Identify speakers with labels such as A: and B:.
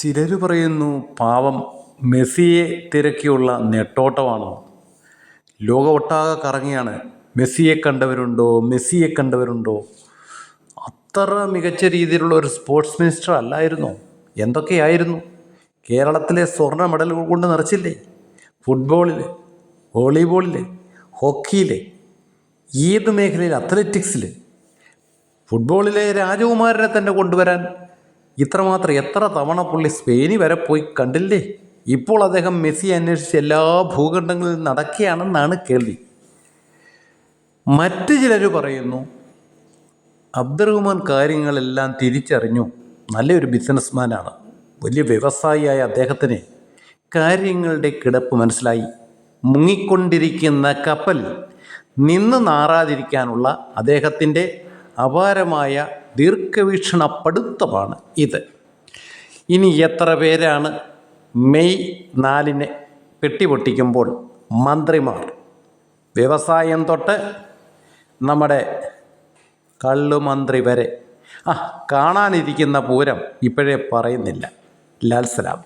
A: ചിലർ പറയുന്നു പാവം മെസ്സിയെ തിരക്കിയുള്ള നെട്ടോട്ടമാണെന്ന്. ലോകമൊട്ടാകെ കറങ്ങിയാണ്. മെസ്സിയെ കണ്ടവരുണ്ടോ? അത്ര മികച്ച രീതിയിലുള്ള ഒരു സ്പോർട്സ് മിനിസ്റ്റർ അല്ലായിരുന്നോ? എന്തൊക്കെയായിരുന്നു? കേരളത്തിലെ സ്വർണ്ണ മെഡലുകൾ കൊണ്ട് നിറച്ചില്ലേ? ഫുട്ബോളിൽ, വോളിബോളിൽ, ഹോക്കിയിൽ, ഏത് മേഖലയിൽ, അത്ലറ്റിക്സിൽ. ഫുട്ബോളിലെ രാജകുമാരനെ തന്നെ കൊണ്ടുവരാൻ എത്ര തവണ പുള്ളി സ്പെയിനിൽ വരെ പോയി കണ്ടില്ലേ? ഇപ്പോൾ അദ്ദേഹം മെസ്സി അന്വേഷിച്ച് എല്ലാ ഭൂഖണ്ഡങ്ങളിലും നടക്കുകയാണെന്നാണ് കേൾവി. മറ്റു ചിലർ പറയുന്നു അബ്ദുറഹ്മാൻ കാര്യങ്ങളെല്ലാം തിരിച്ചറിഞ്ഞു, നല്ലൊരു ബിസിനസ്മാനാണ്, വലിയ വ്യവസായിയായ അദ്ദേഹത്തിന് കാര്യങ്ങളുടെ കിടപ്പ് മനസ്സിലായി. മുങ്ങിക്കൊണ്ടിരിക്കുന്ന കപ്പൽ നിന്ന് നാറാതിരിക്കാനുള്ള അദ്ദേഹത്തിൻ്റെ അപാരമായ ദീർഘവീക്ഷണ പഠിത്തമാണ് ഇത്. ഇനി എത്ര പേരാണ് മെയ് 4 പെട്ടി പൊട്ടിക്കുമ്പോൾ മന്ത്രിമാർ, വ്യവസായം തൊട്ട് നമ്മുടെ കള്ളുമന്ത്രി വരെ കാണാനിരിക്കുന്ന പൂരം ഇപ്പോഴേ പറയുന്നില്ല. ലാൽ സലാം.